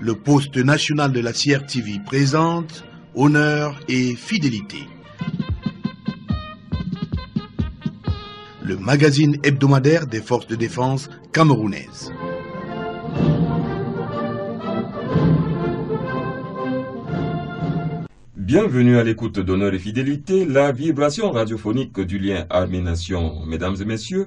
Le poste national de la CRTV présente Honneur et fidélité. Le magazine hebdomadaire des forces de défense camerounaises. Bienvenue à l'écoute d'Honneur et fidélité, la vibration radiophonique du lien armée-nation. Mesdames et messieurs,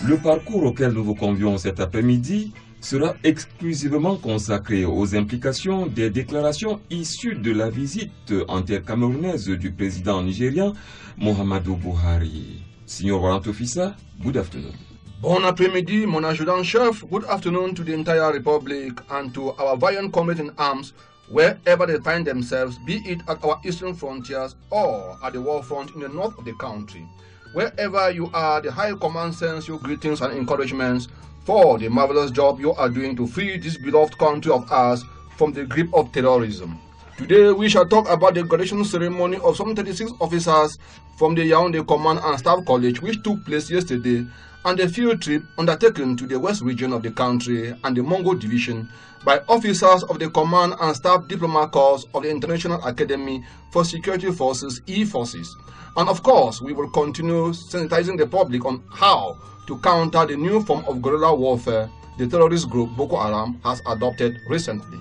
le parcours auquel nous vous convions cet après-midi sera exclusivement consacré aux implications des déclarations issues de la visite intercamerounaise du président nigérian Muhammadu Buhari. Signor Warrant Officer, good afternoon. Bon après-midi, mon adjudant-chef. Good afternoon to the entire Republic and to our valiant comrades in arms, wherever they find themselves, be it at our eastern frontiers or at the war front in the north of the country. Wherever you are, the High Command sends you greetings and encouragements for the marvelous job you are doing to free this beloved country of ours from the grip of terrorism. Today, we shall talk about the graduation ceremony of some 36 officers from the Yaoundé Command and Staff College, which took place yesterday, and a field trip undertaken to the west region of the country and the Mongo Division by officers of the Command and Staff Diplomat Corps of the International Academy for Security Forces, E-Forces. And of course, we will continue sensitizing the public on how to counter the new form of guerrilla warfare the terrorist group Boko Haram has adopted recently.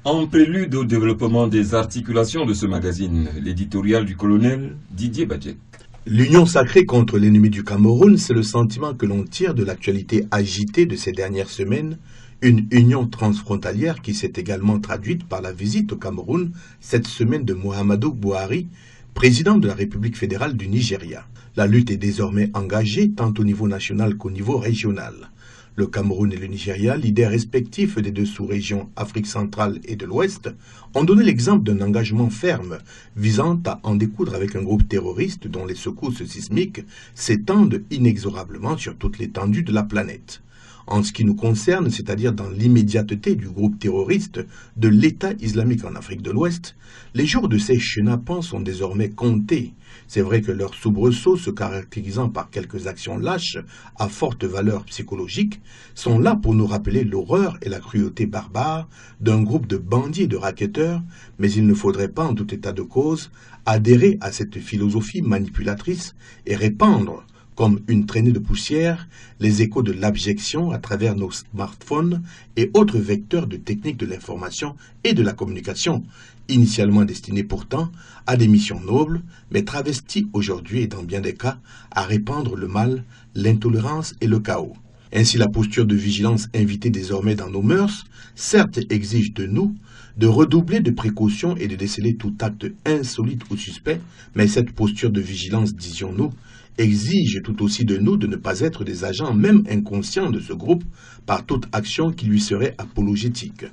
En prélude au développement des articulations de ce magazine, l'éditorial du colonel Didier Badjek. L'union sacrée contre l'ennemi du Cameroun, c'est le sentiment que l'on tire de l'actualité agitée de ces dernières semaines, une union transfrontalière qui s'est également traduite par la visite au Cameroun cette semaine de Muhammadu Buhari, président de la République fédérale du Nigeria. La lutte est désormais engagée tant au niveau national qu'au niveau régional. Le Cameroun et le Nigeria, leaders respectifs des deux sous-régions Afrique centrale et de l'Ouest, ont donné l'exemple d'un engagement ferme visant à en découdre avec un groupe terroriste dont les secousses sismiques s'étendent inexorablement sur toute l'étendue de la planète. En ce qui nous concerne, c'est-à-dire dans l'immédiateté du groupe terroriste de l'État islamique en Afrique de l'Ouest, les jours de ces chenapans sont désormais comptés. C'est vrai que leur soubresaut, se caractérisant par quelques actions lâches à forte valeur psychologique, sont là pour nous rappeler l'horreur et la cruauté barbare d'un groupe de bandits et de racketteurs, mais il ne faudrait pas, en tout état de cause, adhérer à cette philosophie manipulatrice et répandre comme une traînée de poussière, les échos de l'abjection à travers nos smartphones et autres vecteurs de techniques de l'information et de la communication, initialement destinés pourtant à des missions nobles, mais travestis aujourd'hui et dans bien des cas à répandre le mal, l'intolérance et le chaos. Ainsi, la posture de vigilance invitée désormais dans nos mœurs, certes exige de nous de redoubler de précautions et de déceler tout acte insolite ou suspect, mais cette posture de vigilance, disions-nous, exige tout aussi de nous de ne pas être des agents même inconscients de ce groupe par toute action qui lui serait apologétique.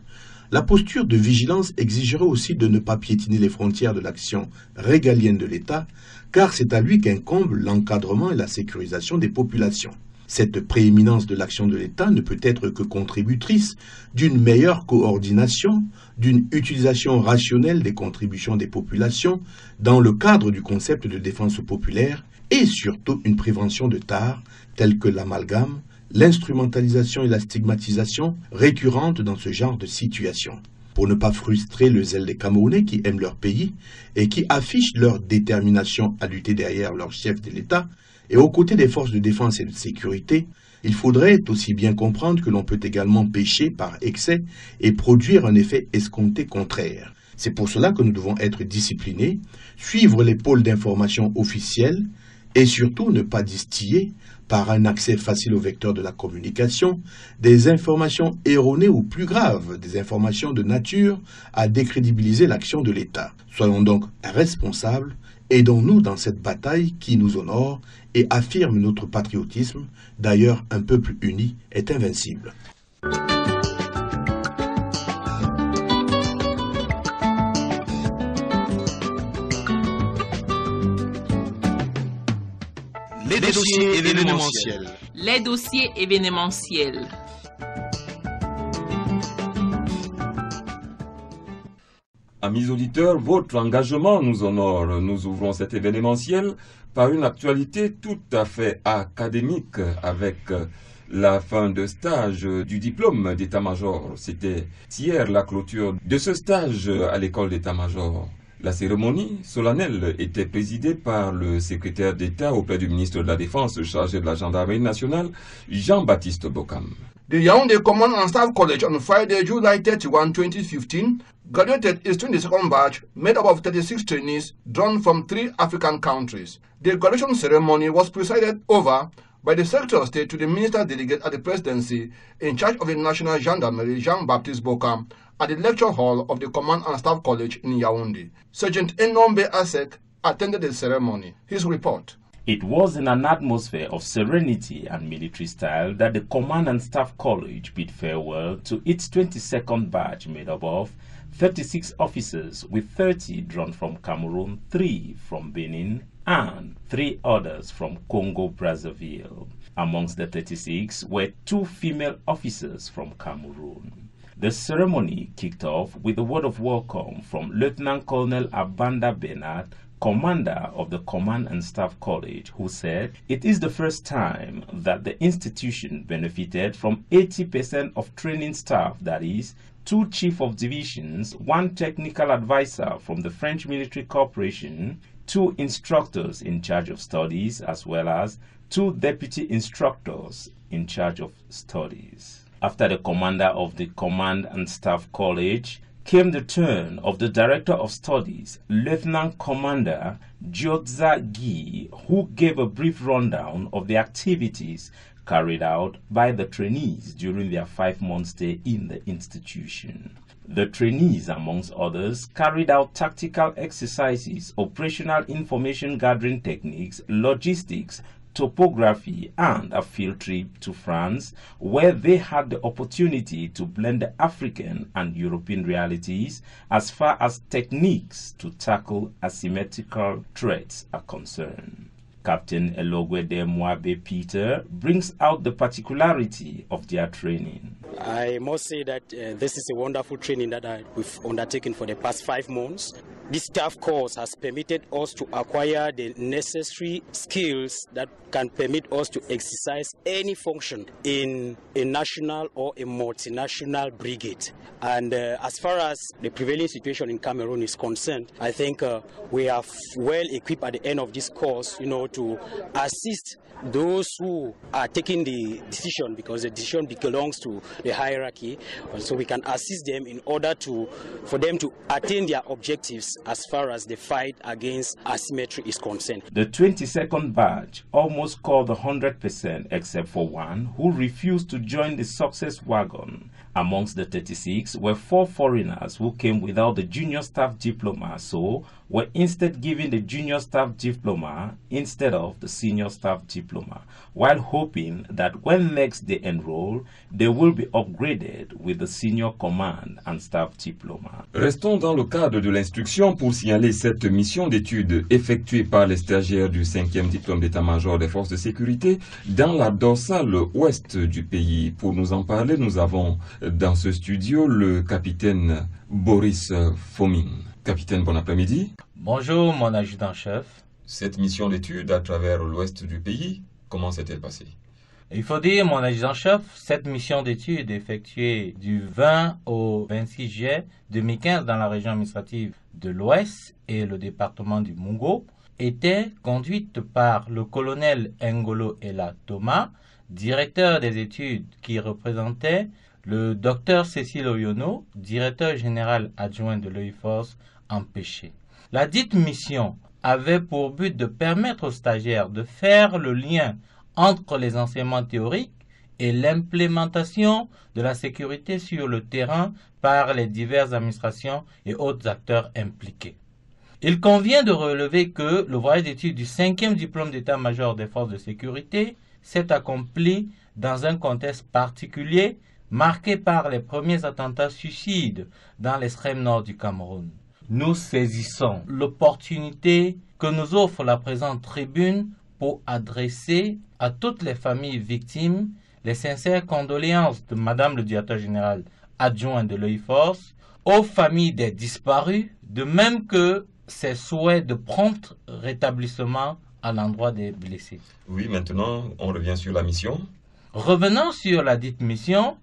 La posture de vigilance exigerait aussi de ne pas piétiner les frontières de l'action régalienne de l'État, car c'est à lui qu'incombe l'encadrement et la sécurisation des populations. Cette prééminence de l'action de l'État ne peut être que contributrice d'une meilleure coordination, d'une utilisation rationnelle des contributions des populations dans le cadre du concept de défense populaire et surtout une prévention de tares telles que l'amalgame, l'instrumentalisation et la stigmatisation récurrentes dans ce genre de situation. Pour ne pas frustrer le zèle des Camerounais qui aiment leur pays et qui affichent leur détermination à lutter derrière leur chef de l'État, et aux côtés des forces de défense et de sécurité, il faudrait aussi bien comprendre que l'on peut également pécher par excès et produire un effet escompté contraire. C'est pour cela que nous devons être disciplinés, suivre les pôles d'information officiels et surtout ne pas distiller, par un accès facile au vecteur de la communication, des informations erronées ou plus graves, des informations de nature à décrédibiliser l'action de l'État. Soyons donc responsables. Aidons-nous dans cette bataille qui nous honore et affirme notre patriotisme. D'ailleurs, un peuple uni est invincible. Les dossiers événementiels. Les dossiers événementiels. Amis auditeurs, votre engagement nous honore. Nous ouvrons cet événementiel par une actualité tout à fait académique avec la fin de stage du diplôme d'état-major. C'était hier la clôture de ce stage à l'école d'état-major. La cérémonie solennelle était présidée par le secrétaire d'État auprès du ministre de la Défense chargé de la Gendarmerie nationale, Jean-Baptiste Bokam. The Yaoundé Command and Staff College on Friday, July 31, 2015, graduated its 22nd batch made up of 36 trainees drawn from 3 African countries. The graduation ceremony was presided over by the Secretary of State to the Minister Delegate at the Presidency in charge of the National Gendarmerie, Jean-Baptiste Bokam, at the Lecture Hall of the Command and Staff College in Yaoundé. Sergeant Enombe Asek attended the ceremony. His report. It was in an atmosphere of serenity and military style that the Command and Staff College bid farewell to its 22nd batch made up of 36 officers with 30 drawn from Cameroon, 3 from Benin, and 3 others from Congo-Brazzaville. Amongst the 36 were 2 female officers from Cameroon. The ceremony kicked off with a word of welcome from Lieutenant Colonel Abanda Bernard, commander of the Command and Staff College, who said it is the first time that the institution benefited from 80% of training staff, that is, 2 chief of divisions, 1 technical advisor from the French Military Corporation, 2 instructors in charge of studies, as well as 2 deputy instructors in charge of studies. After the commander of the Command and Staff College came the turn of the Director of Studies, Lieutenant Commander Jodza Guy, who gave a brief rundown of the activities carried out by the trainees during their 5-month stay in the institution. The trainees, amongst others, carried out tactical exercises, operational information gathering techniques, logistics, topography, and a field trip to France, where they had the opportunity to blend the African and European realities as far as techniques to tackle asymmetrical threats are concerned. Captain Elogwede Mwabe Peter brings out the particularity of their training. I must say that this is a wonderful training that we've undertaken for the past 5 months. This staff course has permitted us to acquire the necessary skills that can permit us to exercise any function in a national or a multinational brigade. And as far as the prevailing situation in Cameroon is concerned, I think we are well equipped at the end of this course, to assist those who are taking the decision, because the decision belongs to the hierarchy, and so we can assist them in order for them to attain their objectives as far as the fight against asymmetry is concerned. The 22nd batch almost scored 100% except for 1 who refused to join the success wagon. Amongst the 36 were 4 foreigners who came without the junior staff diploma, so were instead given the junior staff diploma instead of the senior staff diploma, while hoping that when next they enroll, they will be upgraded with the senior command and staff diploma. Restons dans le cadre de l'instruction pour signaler cette mission d'études effectuée par les stagiaires du 5e diplôme d'état-major des forces de sécurité dans la dorsale ouest du pays. Pour nous en parler, nous avons dans ce studio le capitaine Boris Fomin. Capitaine, bon après-midi. Bonjour, mon adjudant-chef. Cette mission d'études à travers l'ouest du pays, comment s'est-elle passée? Il faut dire, mon adjudant-chef, cette mission d'études effectuée du 20 au 26 juillet 2015 dans la région administrative de l'Ouest et le département du Mungo était conduite par le colonel Ngolo Ela Thomas, directeur des études qui représentait le docteur Cécile Oyono, directeur général adjoint de l'EUFORCE, empêché. La dite mission avait pour but de permettre aux stagiaires de faire le lien entre les enseignements théoriques et l'implémentation de la sécurité sur le terrain par les diverses administrations et autres acteurs impliqués. Il convient de relever que le voyage d'études du 5e diplôme d'état-major des forces de sécurité s'est accompli dans un contexte particulier marqué par les premiers attentats suicides dans l'extrême nord du Cameroun. Nous saisissons l'opportunité que nous offre la présente tribune pour adresser à toutes les familles victimes les sincères condoléances de Madame le directeur général adjoint de l'EUFORCE, aux familles des disparus, de même que ses souhaits de prompt rétablissement à l'endroit des blessés. Oui, maintenant, on revient sur la mission. Revenant sur la dite mission,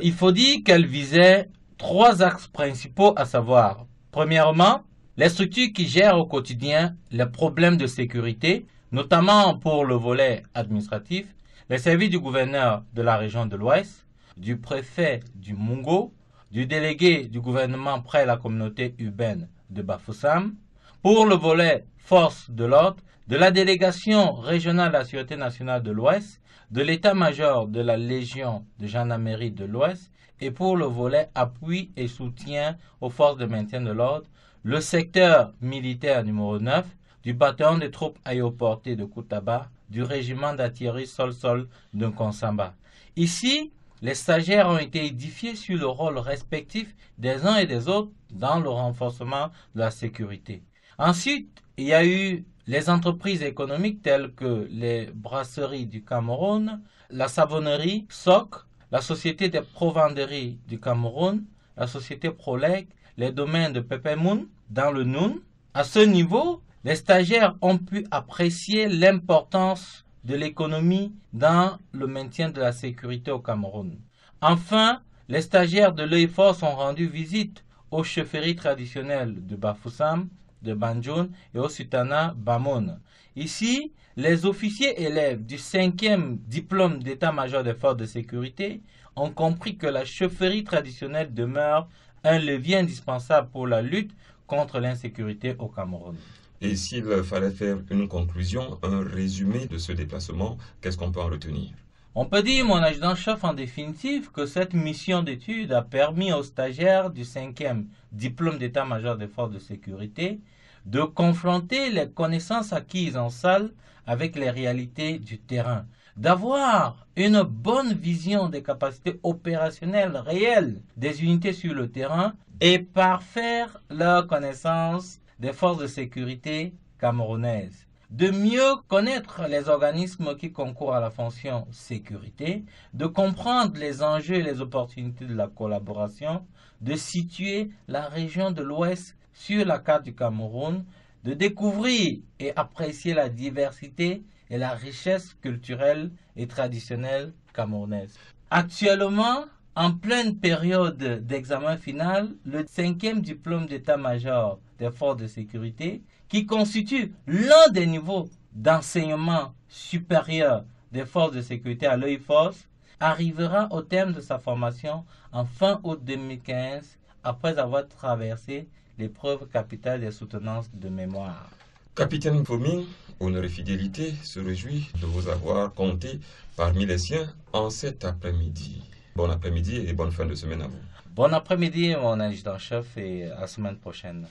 il faut dire qu'elle visait 3 axes principaux, à savoir, premièrement, les structures qui gèrent au quotidien les problèmes de sécurité, notamment pour le volet administratif, les services du gouverneur de la région de l'Ouest, du préfet du Mungo, du délégué du gouvernement près la communauté urbaine de Bafoussam, pour le volet force de l'ordre, de la délégation régionale de la Sûreté nationale de l'Ouest, de l'état-major de la Légion de gendarmerie de l'Ouest, et pour le volet appui et soutien aux forces de maintien de l'ordre, le secteur militaire numéro 9, du bataillon des troupes aéroportées de Koutaba, du régiment d'artillerie sol-sol de Konsamba. Ici, les stagiaires ont été édifiés sur le rôle respectif des uns et des autres dans le renforcement de la sécurité. Ensuite, il y a eu les entreprises économiques telles que les brasseries du Cameroun, la savonnerie SOC, la société des provenderies du Cameroun, la société Prolec, les domaines de Pepemoun dans le Noun. À ce niveau, les stagiaires ont pu apprécier l'importance de l'économie dans le maintien de la sécurité au Cameroun. Enfin, les stagiaires de l'EUFORCE ont rendu visite aux chefferies traditionnelles de Bafoussam, de Banjoun et au Sultanat Bamon. Ici, les officiers élèves du 5e diplôme d'état-major des forces de sécurité ont compris que la chefferie traditionnelle demeure un levier indispensable pour la lutte contre l'insécurité au Cameroun. Et s'il fallait faire une conclusion, un résumé de ce déplacement, qu'est-ce qu'on peut en retenir? On peut dire, mon adjudant-chef, en définitive, que cette mission d'étude a permis aux stagiaires du 5e diplôme d'état-major des forces de sécurité de confronter les connaissances acquises en salle avec les réalités du terrain, d'avoir une bonne vision des capacités opérationnelles réelles des unités sur le terrain et parfaire leur connaissance des forces de sécurité camerounaises, de mieux connaître les organismes qui concourent à la fonction sécurité, de comprendre les enjeux et les opportunités de la collaboration, de situer la région de l'Ouest sur la carte du Cameroun, de découvrir et apprécier la diversité et la richesse culturelle et traditionnelle camerounaise. Actuellement, en pleine période d'examen final, le 5e diplôme d'état-major des forces de sécurité, qui constitue l'un des niveaux d'enseignement supérieur des forces de sécurité à l'EUFORCE, arrivera au terme de sa formation en fin août 2015, après avoir traversé l'épreuve capitale des soutenances de mémoire. Capitaine Fomin, Honneur et Fidélité se réjouit de vous avoir compté parmi les siens en cet après-midi. Bon après-midi et bonne fin de semaine à vous. Bon après-midi, mon adjudant-chef, et à la semaine prochaine.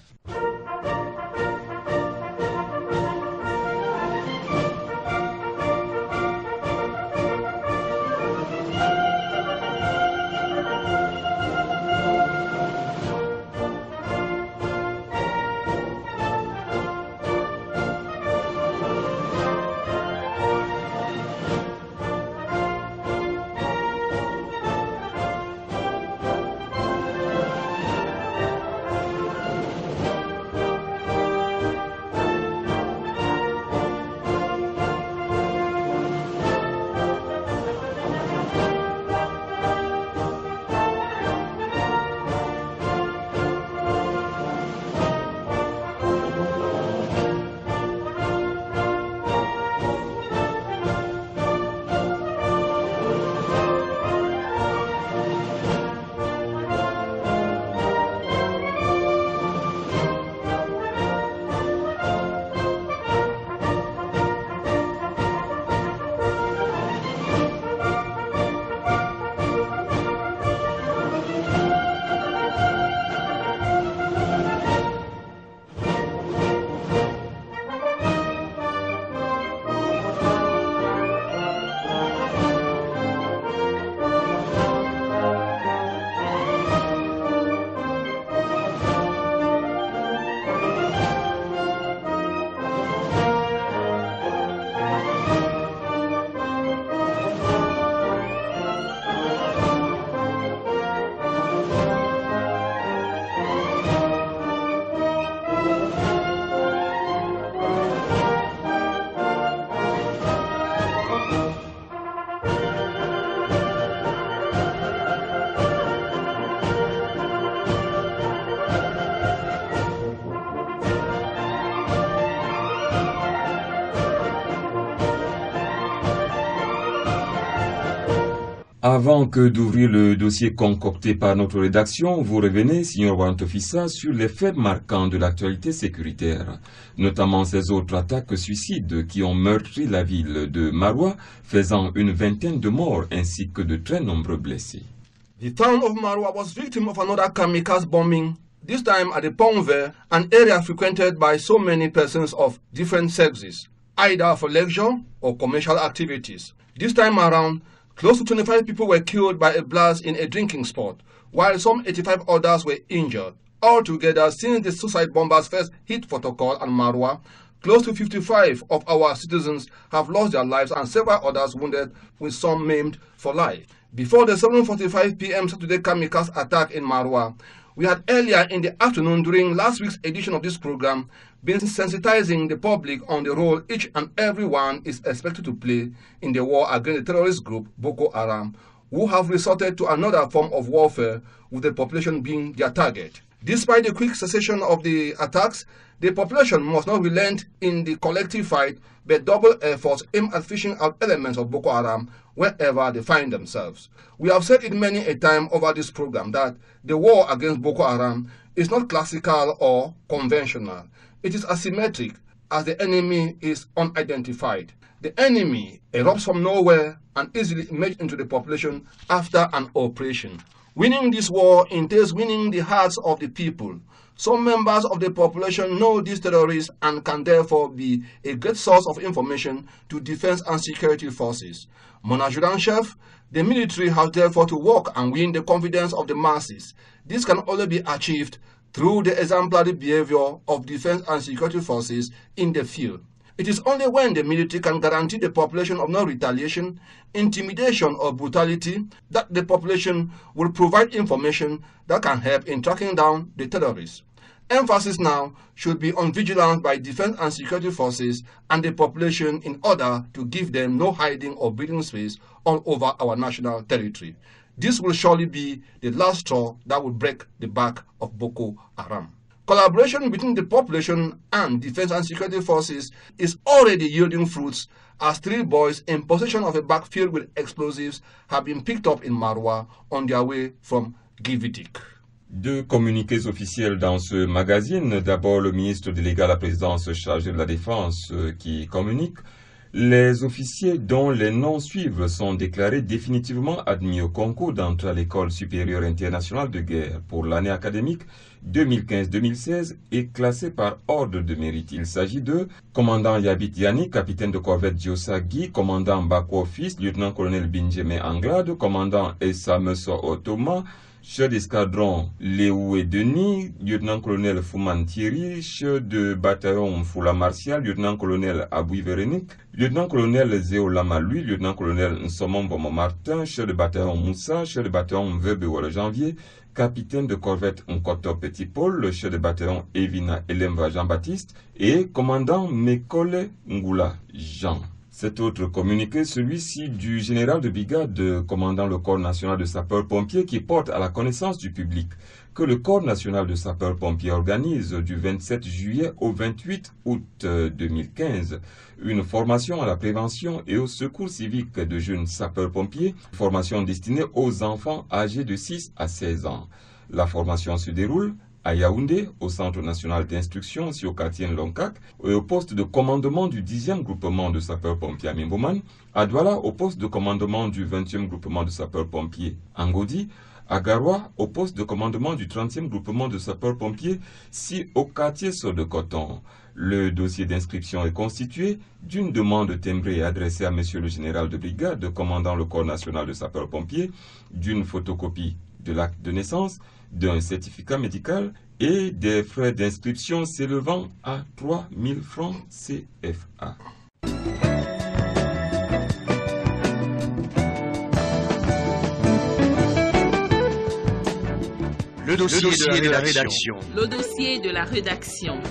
Avant que d'ouvrir le dossier concocté par notre rédaction, vous revenez, Signor Warrant-Officer, sur les faits marquants de l'actualité sécuritaire, notamment ces autres attaques suicides qui ont meurtri la ville de Maroua, faisant une vingtaine de morts ainsi que de très nombreux blessés. The town of Maroua was victim of another kamikaze bombing, this time at the Pont-Vert, an area frequented by so many persons of different sexes, either for leisure or commercial activities. This time around, close to 25 people were killed by a blast in a drinking spot, while some 85 others were injured. Altogether, since the suicide bombers first hit Fotokol and Maroua, close to 55 of our citizens have lost their lives and several others wounded, with some maimed for life. Before the 7:45 p.m. Saturday kamikaze attack in Maroua, we had earlier in the afternoon during last week's edition of this program been sensitizing the public on the role each and every one is expected to play in the war against the terrorist group Boko Haram, who have resorted to another form of warfare with the population being their target. Despite the quick cessation of the attacks, the population must not relent in the collective fight, but double efforts aimed at fishing out elements of Boko Haram wherever they find themselves. We have said it many a time over this program that the war against Boko Haram is not classical or conventional. It is asymmetric as the enemy is unidentified. The enemy erupts from nowhere and easily emerges into the population after an operation. Winning this war entails winning the hearts of the people. Some members of the population know these terrorists and can therefore be a great source of information to defense and security forces. Mon Adjutant-Chef, the military has therefore to work and win the confidence of the masses. This can only be achieved through the exemplary behavior of defense and security forces in the field. It is only when the military can guarantee the population of no retaliation, intimidation or brutality that the population will provide information that can help in tracking down the terrorists. Emphasis now should be on vigilance by defense and security forces and the population in order to give them no hiding or breathing space all over our national territory. This will surely be the last straw that will break the back of Boko Haram. Collaboration between the population and defense and security forces is already yielding fruits as 3 boys in possession of a bag filled with explosives have been picked up in Maroua on their way from Givitik. 2 communiqués officiels dans ce magazine. D'abord, le ministre délégué à la présidence chargé de la Défense qui communique. Les officiers dont les noms suivent sont déclarés définitivement admis au concours d'entrée à l'École supérieure internationale de guerre pour l'année académique 2015-2016 et classés par ordre de mérite. Il s'agit de commandant Yabit Yannick, capitaine de corvette Diosagi, commandant Bako Fils, lieutenant-colonel Benjamin Anglade, commandant Essa Messo Otoma, chef d'escadron Léoué Denis, lieutenant-colonel Fouman Thierry, chef de bataillon Foula Martial, lieutenant-colonel Aboui Véronique, lieutenant-colonel Zéo Lamalui, lieutenant-colonel Nsomombo Martin, chef de bataillon Moussa, chef de bataillon Vebewole Janvier, capitaine de corvette Nkoto Petit Paul, le chef de bataillon Evina Elemba Jean-Baptiste et commandant Mekole Ngula Jean. Cet autre communiqué, celui-ci du général de brigade commandant le Corps national de sapeurs-pompiers qui porte à la connaissance du public que le Corps national de sapeurs-pompiers organise du 27 juillet au 28 août 2015 une formation à la prévention et au secours civique de jeunes sapeurs-pompiers, formation destinée aux enfants âgés de 6 à 16 ans. La formation se déroule à Yaoundé, au Centre national d'instruction, au quartier Nlonkak, et au poste de commandement du 10e groupement de sapeurs-pompiers à Mimboman, à Douala, au poste de commandement du 20e groupement de sapeurs-pompiers à Ngodi, à Garoua, au poste de commandement du 30e groupement de sapeurs-pompiers, au quartier Sode Coton. Le dossier d'inscription est constitué d'une demande timbrée adressée à Monsieur le général de brigade, commandant le Corps national de sapeurs-pompiers, d'une photocopie de l'acte de naissance, d'un certificat médical et des frais d'inscription s'élevant à 3 000 francs CFA. Le dossier de la rédaction. Le dossier de la rédaction.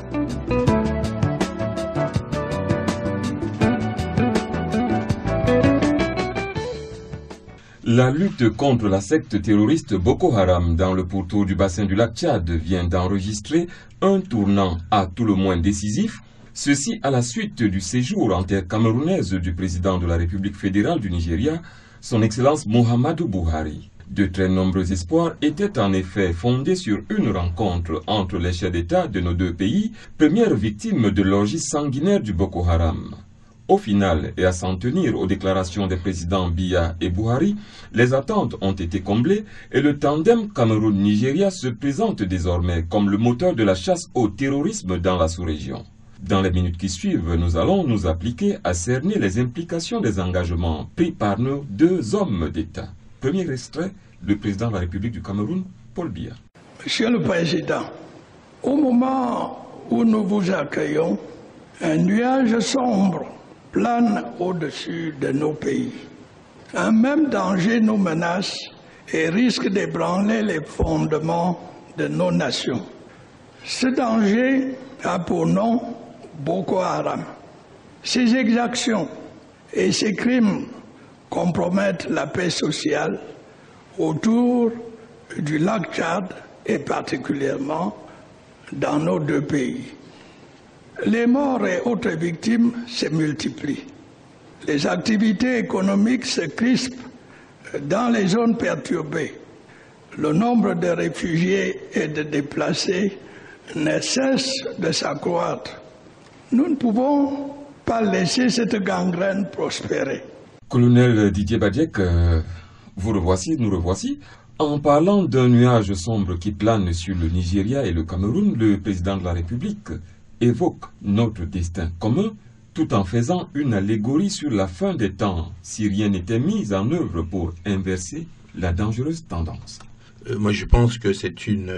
La lutte contre la secte terroriste Boko Haram dans le pourtour du bassin du lac Tchad vient d'enregistrer un tournant à tout le moins décisif Ceci à la suite du séjour en terre camerounaise du président de la République fédérale du Nigeria, son Excellence Muhammadu Buhari. De très nombreux espoirs étaient en effet fondés sur une rencontre entre les chefs d'État de nos deux pays, premières victimes de l'orgie sanguinaire du Boko Haram. Au final, et à s'en tenir aux déclarations des présidents Biya et Buhari, les attentes ont été comblées et le tandem Cameroun-Nigeria se présente désormais comme le moteur de la chasse au terrorisme dans la sous-région. Dans les minutes qui suivent, nous allons nous appliquer à cerner les implications des engagements pris par nos deux hommes d'État. Premier extrait, le président de la République du Cameroun, Paul Biya. Monsieur le Président, au moment où nous vous accueillons, un nuage sombre plane au-dessus de nos pays. Un même danger nous menace et risque d'ébranler les fondements de nos nations. Ce danger a pour nom Boko Haram. Ces exactions et ces crimes compromettent la paix sociale autour du lac Tchad et particulièrement dans nos deux pays. Les morts et autres victimes se multiplient. Les activités économiques se crispent dans les zones perturbées. Le nombre de réfugiés et de déplacés ne cesse de s'accroître. Nous ne pouvons pas laisser cette gangrène prospérer. Colonel Didier Badiek, vous revoici, nous revoici. En parlant d'un nuage sombre qui plane sur le Nigeria et le Cameroun, le président de la République évoque notre destin commun tout en faisant une allégorie sur la fin des temps si rien n'était mis en œuvre pour inverser la dangereuse tendance. Moi je pense que c'est une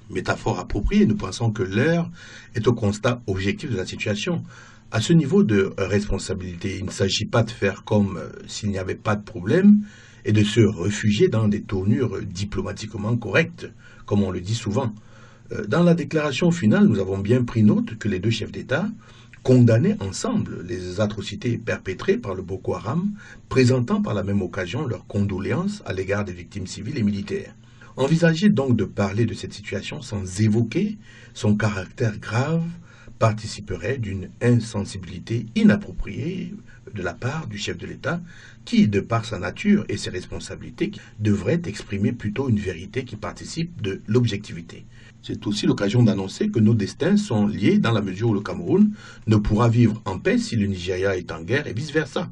métaphore appropriée. Nous pensons que l'heure est au constat objectif de la situation. À ce niveau de responsabilité, il ne s'agit pas de faire comme s'il n'y avait pas de problème et de se réfugier dans des tournures diplomatiquement correctes, comme on le dit souvent. Dans la déclaration finale, nous avons bien pris note que les deux chefs d'État condamnaient ensemble les atrocités perpétrées par le Boko Haram, présentant par la même occasion leurs condoléances à l'égard des victimes civiles et militaires. Envisager donc de parler de cette situation sans évoquer son caractère grave participerait d'une insensibilité inappropriée de la part du chef de l'État qui, de par sa nature et ses responsabilités, devrait exprimer plutôt une vérité qui participe de l'objectivité. C'est aussi l'occasion d'annoncer que nos destins sont liés dans la mesure où le Cameroun ne pourra vivre en paix si le Nigeria est en guerre et vice-versa.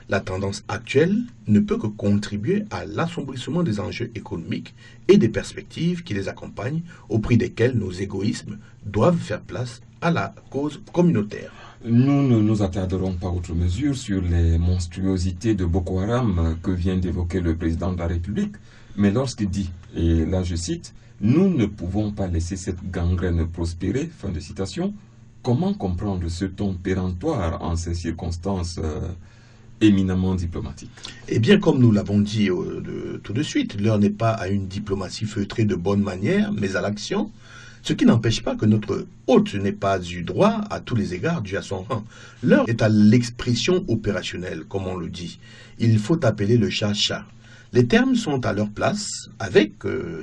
La tendance actuelle ne peut que contribuer à l'assombrissement des enjeux économiques et des perspectives qui les accompagnent, au prix desquels nos égoïsmes doivent faire place à la cause communautaire. Nous ne nous attarderons pas outre mesure sur les monstruosités de Boko Haram que vient d'évoquer le président de la République, mais lorsqu'il dit, et là je cite, « Nous ne pouvons pas laisser cette gangrène prospérer », fin de citation, comment comprendre ce ton péremptoire en ces circonstances éminemment diplomatiques? Eh bien, comme nous l'avons dit tout de suite, l'heure n'est pas à une diplomatie feutrée de bonne manière, mais à l'action. Ce qui n'empêche pas que notre hôte n'ait pas eu droit à tous les égards dû à son rang. L'heure est à l'expression opérationnelle, comme on le dit. Il faut appeler le chat chat. Les termes sont à leur place avec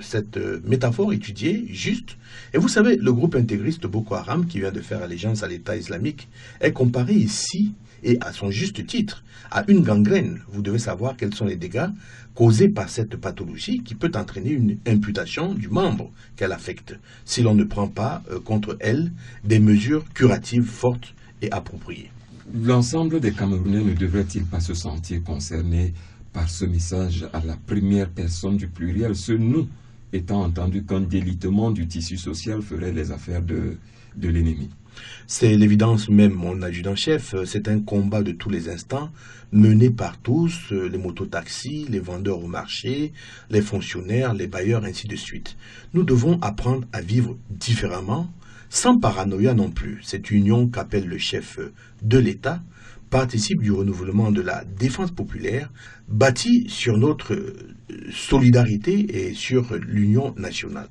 cette métaphore étudiée, juste. Et vous savez, le groupe intégriste Boko Haram, qui vient de faire allégeance à l'État islamique, est comparé ici, et à son juste titre, à une gangrène. Vous devez savoir quels sont les dégâts causés par cette pathologie qui peut entraîner une imputation du membre qu'elle affecte, si l'on ne prend pas contre elle des mesures curatives fortes et appropriées. L'ensemble des Camerounais ne devrait-il pas se sentir concernés par ce message à la première personne du pluriel, ce nous, étant entendu qu'un délitement du tissu social ferait les affaires de l'ennemi? C'est l'évidence même, mon adjudant-chef, c'est un combat de tous les instants, mené par tous, les mototaxis, les vendeurs au marché, les fonctionnaires, les bailleurs, ainsi de suite. Nous devons apprendre à vivre différemment, sans paranoïa non plus. Cette union qu'appelle le chef de l'État participe du renouvellement de la défense populaire, bâtie sur notre solidarité et sur l'union nationale.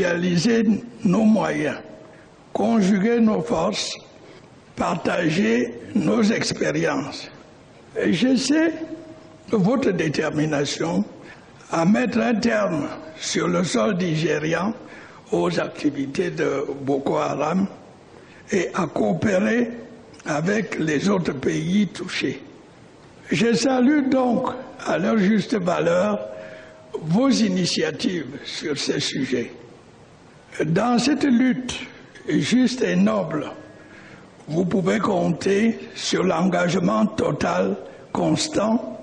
mutualiser nos moyens, conjuguer nos forces, partager nos expériences. Et je sais votre détermination à mettre un terme sur le sol nigérian aux activités de Boko Haram et à coopérer avec les autres pays touchés. Je salue donc à leur juste valeur vos initiatives sur ces sujets. Dans cette lutte juste et noble, vous pouvez compter sur l'engagement total, constant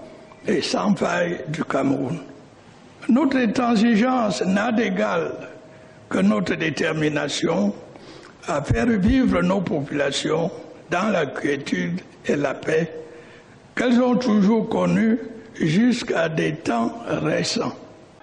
et sans faille du Cameroun. Notre intransigeance n'a d'égal que notre détermination à faire vivre nos populations dans la quiétude et la paix qu'elles ont toujours connues jusqu'à des temps récents.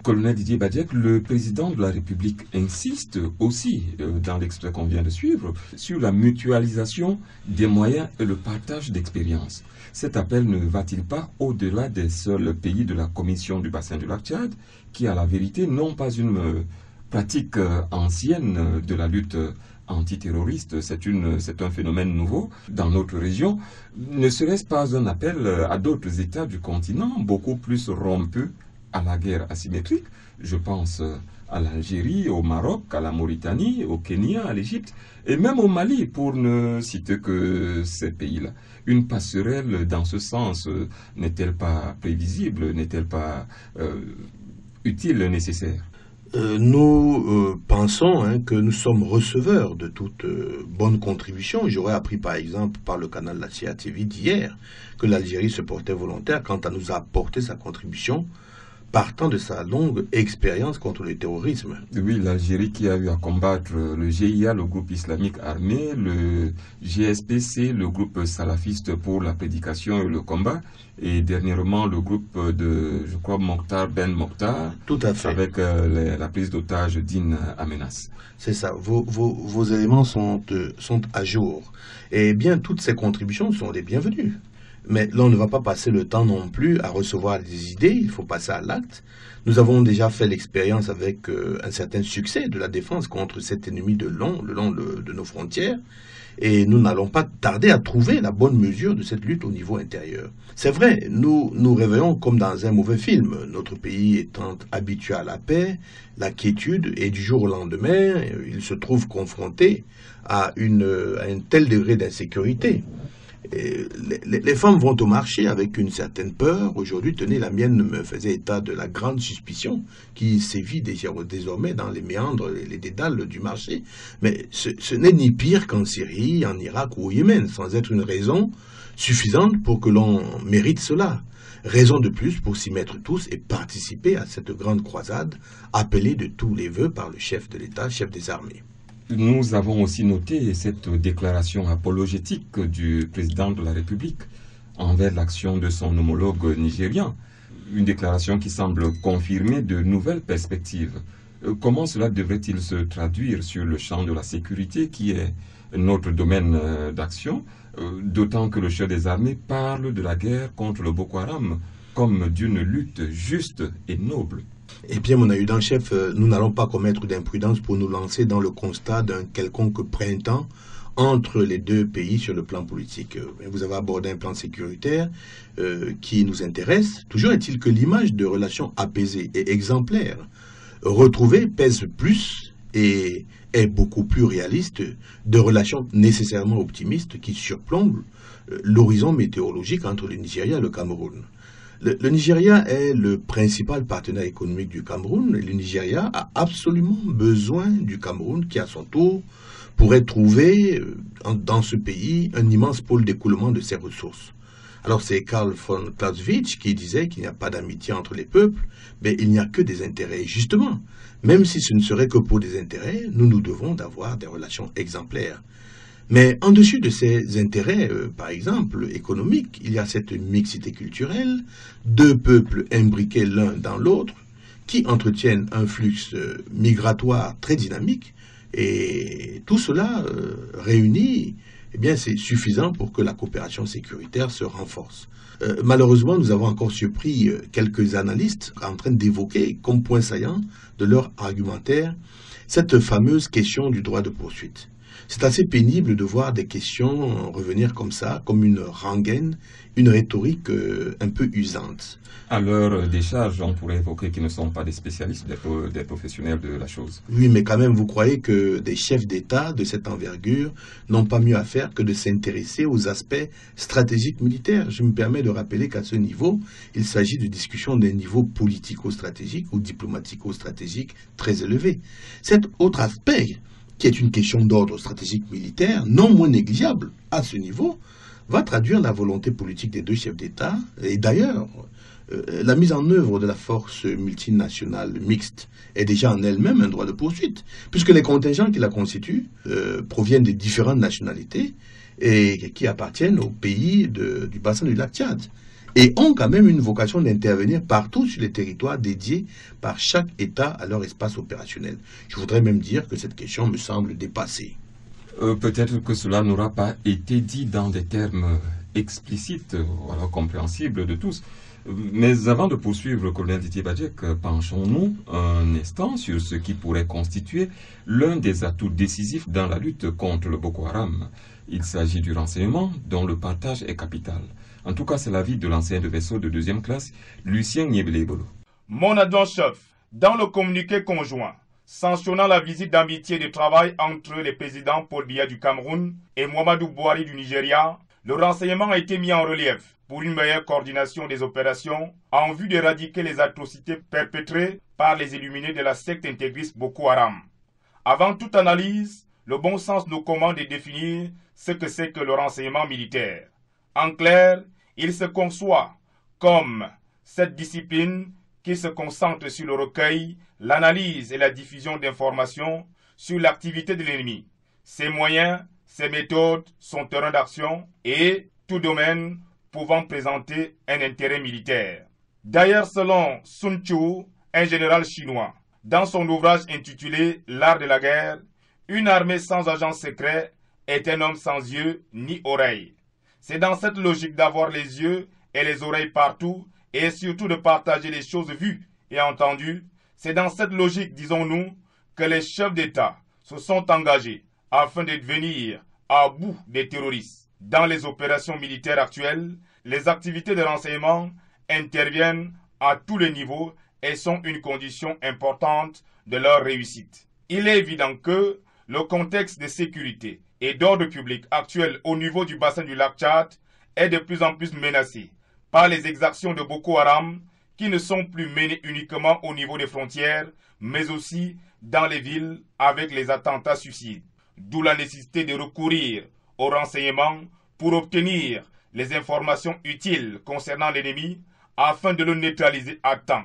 Colonel Didier Badiak, le président de la République insiste aussi, dans l'extrait qu'on vient de suivre, sur la mutualisation des moyens et le partage d'expériences. Cet appel ne va-t-il pas au-delà des seuls pays de la Commission du bassin du lac Tchad, qui, à la vérité, n'ont pas une pratique ancienne de la lutte antiterroriste? C'est un phénomène nouveau dans notre région. Ne serait-ce pas un appel à d'autres États du continent, beaucoup plus rompus à la guerre asymétrique? Je pense à l'Algérie, au Maroc, à la Mauritanie, au Kenya, à l'Égypte, et même au Mali, pour ne citer que ces pays-là. Une passerelle dans ce sens n'est-elle pas prévisible, n'est-elle pas utile, nécessaire? Nous pensons que nous sommes receveurs de toute bonne contribution. J'aurais appris par exemple par le canal La TV d'hier que l'Algérie se portait volontaire quant à nous apporter sa contribution partant de sa longue expérience contre le terrorisme. Oui, l'Algérie qui a eu à combattre le GIA, le groupe islamique armé, le GSPC, le groupe salafiste pour la prédication et le combat, et dernièrement le groupe de, je crois, Mokhtar Ben Mokhtar, tout à fait, avec la prise d'otage d'In Amenas. C'est ça, vos éléments sont à jour. Et bien, toutes ces contributions sont les bienvenues. Mais l'on ne va pas passer le temps non plus à recevoir des idées, il faut passer à l'acte. Nous avons déjà fait l'expérience avec un certain succès de la défense contre cet ennemi le long de nos frontières, et nous n'allons pas tarder à trouver la bonne mesure de cette lutte au niveau intérieur. C'est vrai, nous réveillons comme dans un mauvais film, notre pays étant habitué à la paix, la quiétude, et du jour au lendemain, il se trouve confronté à un tel degré d'insécurité. Les femmes vont au marché avec une certaine peur. Aujourd'hui, tenez, la mienne me faisait état de la grande suspicion qui sévit désormais dans les méandres, les dédales du marché. Mais ce n'est ni pire qu'en Syrie, en Irak ou au Yémen, sans être une raison suffisante pour que l'on mérite cela. Raison de plus pour s'y mettre tous et participer à cette grande croisade appelée de tous les vœux par le chef de l'État, chef des armées. Nous avons aussi noté cette déclaration apologétique du président de la République envers l'action de son homologue nigérian. Une déclaration qui semble confirmer de nouvelles perspectives. Comment cela devrait-il se traduire sur le champ de la sécurité qui est notre domaine d'action, d'autant que le chef des armées parle de la guerre contre le Boko Haram comme d'une lutte juste et noble? Eh bien, mon adjudant-chef, nous n'allons pas commettre d'imprudence pour nous lancer dans le constat d'un quelconque printemps entre les deux pays sur le plan politique. Vous avez abordé un plan sécuritaire qui nous intéresse. Toujours est-il que l'image de relations apaisées et exemplaires retrouvées pèse plus et est beaucoup plus réaliste de relations nécessairement optimistes qui surplombent l'horizon météorologique entre le Nigeria et le Cameroun. Le Nigeria est le principal partenaire économique du Cameroun et le Nigeria a absolument besoin du Cameroun qui, à son tour, pourrait trouver dans ce pays un immense pôle d'écoulement de ses ressources. Alors c'est Karl von Clausewitz qui disait qu'il n'y a pas d'amitié entre les peuples, mais il n'y a que des intérêts. Et justement, même si ce ne serait que pour des intérêts, nous nous devons d'avoir des relations exemplaires. Mais en dessus de ces intérêts, par exemple, économiques, il y a cette mixité culturelle, deux peuples imbriqués l'un dans l'autre, qui entretiennent un flux migratoire très dynamique, et tout cela réuni, eh bien, c'est suffisant pour que la coopération sécuritaire se renforce. Malheureusement, nous avons encore surpris quelques analystes en train d'évoquer comme point saillant de leur argumentaire cette fameuse question du droit de poursuite. C'est assez pénible de voir des questions revenir comme ça, comme une rengaine, une rhétorique un peu usante. À leur décharge, on pourrait évoquer qu'ils ne sont pas des spécialistes, des professionnels de la chose. Oui, mais quand même, vous croyez que des chefs d'État de cette envergure n'ont pas mieux à faire que de s'intéresser aux aspects stratégiques militaires? Je me permets de rappeler qu'à ce niveau, il s'agit de discussions d'un niveau politico-stratégique ou diplomatico-stratégique très élevé. Cet autre aspect, qui est une question d'ordre stratégique militaire, non moins négligeable à ce niveau, va traduire la volonté politique des deux chefs d'État. Et d'ailleurs, la mise en œuvre de la force multinationale mixte est déjà en elle-même un droit de poursuite, puisque les contingents qui la constituent proviennent de différentes nationalités et qui appartiennent aux pays du bassin du lac Tchad, et ont quand même une vocation d'intervenir partout sur les territoires dédiés par chaque État à leur espace opérationnel. Je voudrais même dire que cette question me semble dépassée. Peut-être que cela n'aura pas été dit dans des termes explicites, alors compréhensibles de tous. Mais avant de poursuivre, colonel Didier Badjek, penchons-nous un instant sur ce qui pourrait constituer l'un des atouts décisifs dans la lutte contre le Boko Haram. Il s'agit du renseignement dont le partage est capital. En tout cas, c'est l'avis de l'ancien de vaisseau de 2e classe, Lucien Niébelébolo. Mon adjoint-chef, dans le communiqué conjoint sanctionnant la visite d'amitié et de travail entre les présidents Paul Biya du Cameroun et Muhammadu Buhari du Nigeria, le renseignement a été mis en relief pour une meilleure coordination des opérations en vue d'éradiquer les atrocités perpétrées par les illuminés de la secte intégriste Boko Haram. Avant toute analyse, le bon sens nous commande de définir ce que c'est que le renseignement militaire. En clair, il se conçoit comme cette discipline qui se concentre sur le recueil, l'analyse et la diffusion d'informations sur l'activité de l'ennemi, ses moyens, ses méthodes, son terrain d'action et tout domaine pouvant présenter un intérêt militaire. D'ailleurs, selon Sun Tzu, un général chinois, dans son ouvrage intitulé « L'art de la guerre », une armée sans agent secret est un homme sans yeux ni oreilles. C'est dans cette logique d'avoir les yeux et les oreilles partout et surtout de partager les choses vues et entendues, c'est dans cette logique, disons-nous, que les chefs d'État se sont engagés afin de venir à bout des terroristes. Dans les opérations militaires actuelles, les activités de renseignement interviennent à tous les niveaux et sont une condition importante de leur réussite. Il est évident que le contexte de sécurité et d'ordre public actuel au niveau du bassin du lac Tchad est de plus en plus menacé par les exactions de Boko Haram qui ne sont plus menées uniquement au niveau des frontières, mais aussi dans les villes avec les attentats suicides. D'où la nécessité de recourir au renseignement pour obtenir les informations utiles concernant l'ennemi afin de le neutraliser à temps.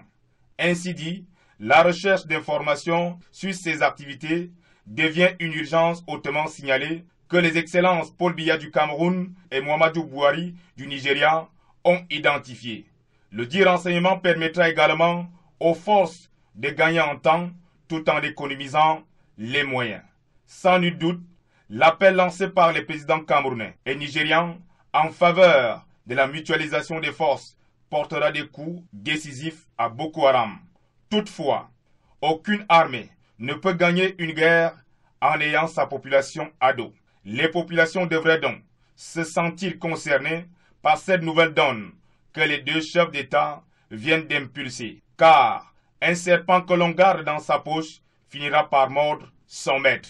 Ainsi dit, la recherche d'informations sur ces activités devient une urgence hautement signalée que les excellences Paul Biya du Cameroun et Muhammadu Buhari du Nigeria ont identifié. Le dit renseignement permettra également aux forces de gagner en temps tout en économisant les moyens. Sans nul doute, l'appel lancé par les présidents camerounais et nigérians en faveur de la mutualisation des forces portera des coups décisifs à Boko Haram. Toutefois, aucune armée ne peut gagner une guerre en ayant sa population à dos. Les populations devraient donc se sentir concernées par cette nouvelle donne que les deux chefs d'État viennent d'impulser. Car un serpent que l'on garde dans sa poche finira par mordre son maître.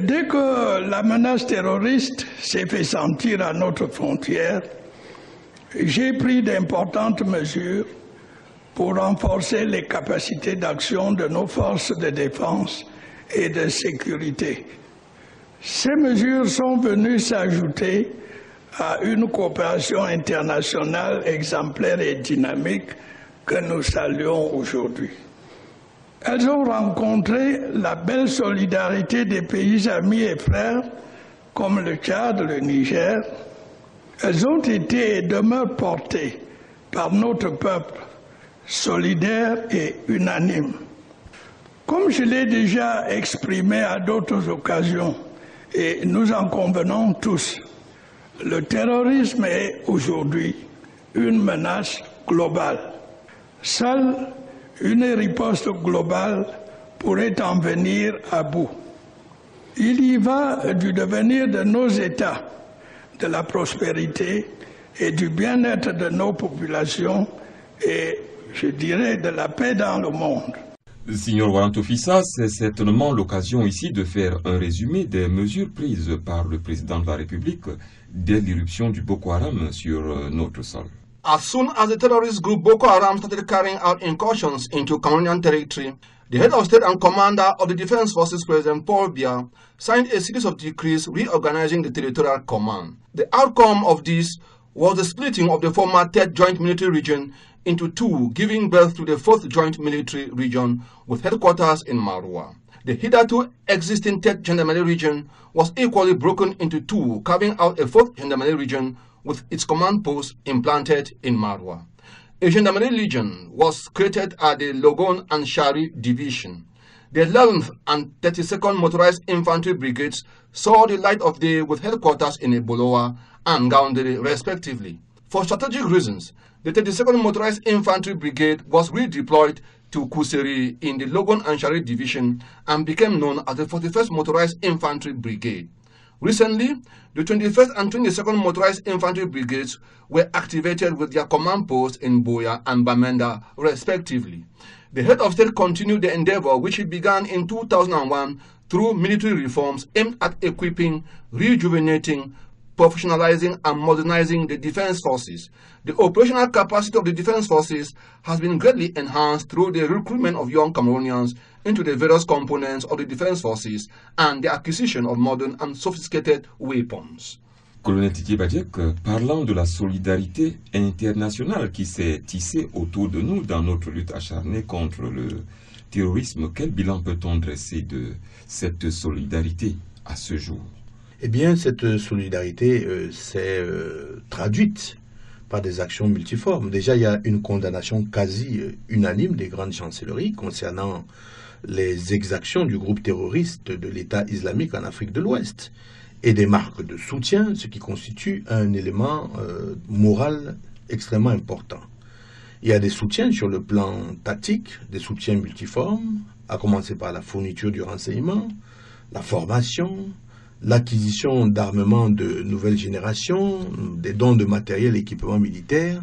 Dès que la menace terroriste s'est fait sentir à notre frontière, j'ai pris d'importantes mesures pour renforcer les capacités d'action de nos forces de défense et de sécurité. Ces mesures sont venues s'ajouter à une coopération internationale exemplaire et dynamique que nous saluons aujourd'hui. Elles ont rencontré la belle solidarité des pays amis et frères comme le Tchad, le Niger. Elles ont été et demeurent portées par notre peuple, solidaire et unanime. Comme je l'ai déjà exprimé à d'autres occasions, et nous en convenons tous, le terrorisme est aujourd'hui une menace globale. Seule une riposte globale pourrait en venir à bout. Il y va du devenir de nos États, de la prospérité et du bien-être de nos populations et, je dirais, de la paix dans le monde. Signor Warrant-Officer, c'est certainement l'occasion ici de faire un résumé des mesures prises par le président de la République dès l'irruption du Boko Haram sur notre sol. As soon as the terrorist group Boko Haram started carrying out incursions into Cameroonian territory, the head of state and commander of the Defense Forces, President Paul Biya, signed a series of decrees reorganizing the territorial command. The outcome of this was the splitting of the former 3rd Joint Military Region into two, giving birth to the 4th Joint Military Region with headquarters in Marwa. The hitherto existing 3rd Gendarmerie Region was equally broken into two, carving out a 4th Gendarmerie Region with its command post implanted in Marwa. A Gendarmerie Legion was created at the Logon and Shari Division. The 11th and 32nd Motorized Infantry Brigades saw the light of day with headquarters in Eboloa and Gaundere respectively. For strategic reasons, the 32nd Motorized Infantry Brigade was redeployed to Kuseri in the Logon and Shari Division and became known as the 41st Motorized Infantry Brigade. Recently, the 21st and 22nd Motorized Infantry Brigades were activated with their command posts in Boya and Bamenda, respectively. The head of state continued the endeavor which he began in 2001 through military reforms aimed at equipping, rejuvenating, professionalizing and modernizing the defense forces. The operational capacity of the defense forces has been greatly enhanced through the recruitment of young Cameroonians into the various components of the defense forces and the acquisition of modern and sophisticated weapons. Colonel Tiki Badjek, parlant de la solidarité internationale qui s'est tissée autour de nous dans notre lutte acharnée contre le terrorisme, quel bilan peut-on dresser de cette solidarité à ce jour? Eh bien, cette solidarité s'est traduite par des actions multiformes. Déjà, il y a une condamnation quasi unanime des grandes chancelleries concernant les exactions du groupe terroriste de l'État islamique en Afrique de l'Ouest et des marques de soutien, ce qui constitue un élément moral extrêmement important. Il y a des soutiens sur le plan tactique, des soutiens multiformes, à commencer par la fourniture du renseignement, la formation, l'acquisition d'armements de nouvelle génération, des dons de matériel et équipement militaire.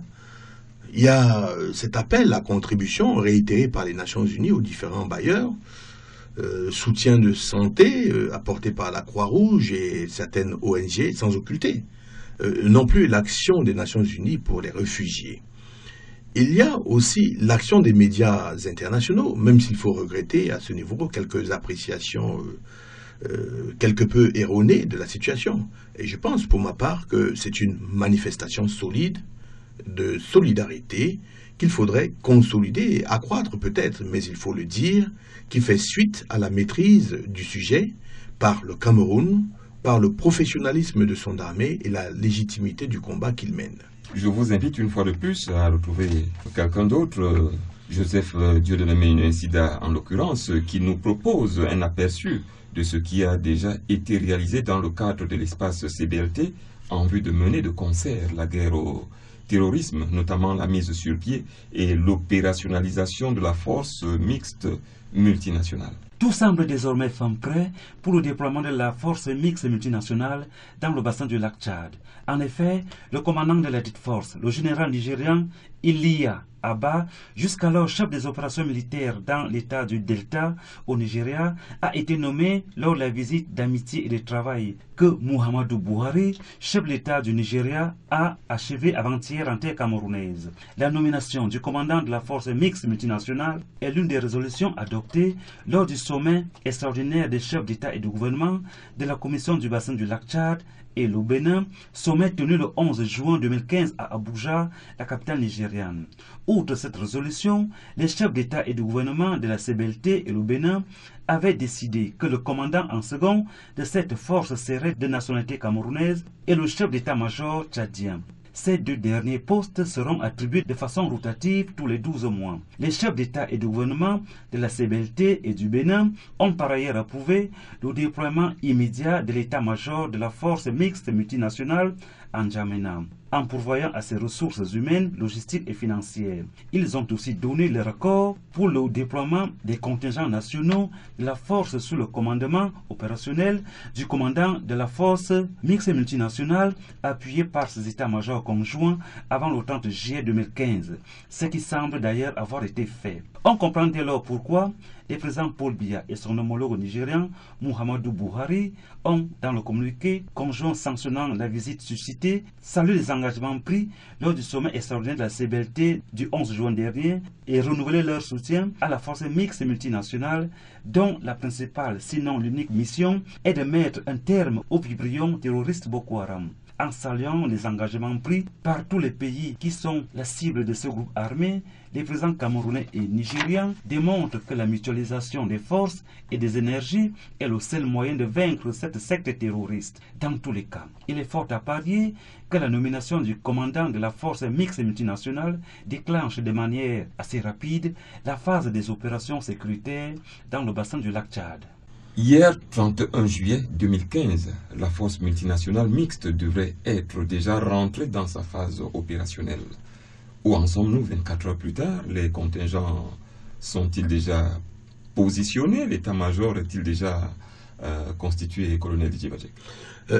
Il y a cet appel à contribution réitéré par les Nations Unies aux différents bailleurs, soutien de santé apporté par la Croix-Rouge et certaines ONG sans occulter, non plus l'action des Nations Unies pour les réfugiés. Il y a aussi l'action des médias internationaux, même s'il faut regretter à ce niveau quelques appréciations quelque peu erronée de la situation. Et je pense pour ma part que c'est une manifestation solide de solidarité qu'il faudrait consolider et accroître peut-être, mais il faut le dire, qui fait suite à la maîtrise du sujet par le Cameroun, par le professionnalisme de son armée et la légitimité du combat qu'il mène. Je vous invite une fois de plus à retrouver quelqu'un d'autre, Joseph Dieudonné Insida en l'occurrence, qui nous propose un aperçu de ce qui a déjà été réalisé dans le cadre de l'espace CBLT en vue de mener de concert la guerre au terrorisme, notamment la mise sur pied et l'opérationnalisation de la force mixte multinationale. Tout semble désormais fin prêt pour le déploiement de la force mixte multinationale dans le bassin du lac Tchad. En effet, le commandant de la dite force, le général nigérian Ilia Abba, jusqu'alors chef des opérations militaires dans l'état du Delta au Nigeria, a été nommé lors de la visite d'amitié et de travail que Muhammadu Buhari, chef de l'état du Nigeria, a achevé avant-hier en terre camerounaise. La nomination du commandant de la force mixte multinationale est l'une des résolutions adoptées lors du sommet extraordinaire des chefs d'État et de gouvernement de la Commission du bassin du lac Tchad et le Bénin, sommet tenu le 11 juin 2015 à Abuja, la capitale nigériane. Outre cette résolution, les chefs d'État et de gouvernement de la CBLT et le Bénin avaient décidé que le commandant en second de cette force serait de nationalité camerounaise et le chef d'état-major tchadien. Ces deux derniers postes seront attribués de façon rotative tous les 12 mois. Les chefs d'État et de gouvernement de la CBLT et du Bénin ont par ailleurs approuvé le déploiement immédiat de l'état-major de la force mixte multinationale en N'Djamena, en pourvoyant à ses ressources humaines, logistiques et financières. Ils ont aussi donné leur accord pour le déploiement des contingents nationaux de la force sous le commandement opérationnel du commandant de la force mixte multinationale appuyé par ses états-majors conjoints avant le 30 juillet 2015, ce qui semble d'ailleurs avoir été fait. On comprend dès lors pourquoi le président Paul Biya et son homologue nigérian Muhammadu Buhari ont, dans le communiqué conjoint sanctionnant la visite suscitée, salué les engagements pris lors du sommet extraordinaire de la CBLT du 11 juin dernier et renouvelé leur soutien à la force mixte multinationale dont la principale, sinon l'unique mission est de mettre un terme au vibrion terroriste Boko Haram. En saluant les engagements pris par tous les pays qui sont la cible de ce groupe armé, les présidents camerounais et nigérians démontrent que la mutualisation des forces et des énergies est le seul moyen de vaincre cette secte terroriste. Dans tous les cas, il est fort à parier que la nomination du commandant de la force mixte multinationale déclenche de manière assez rapide la phase des opérations sécuritaires dans le bassin du lac Tchad. Hier, 31 juillet 2015, la force multinationale mixte devrait être déjà rentrée dans sa phase opérationnelle. Où en sommes-nous 24 heures plus tard? Les contingents sont-ils déjà positionnés? L'état-major est-il déjà constitué, colonel Djibadjek?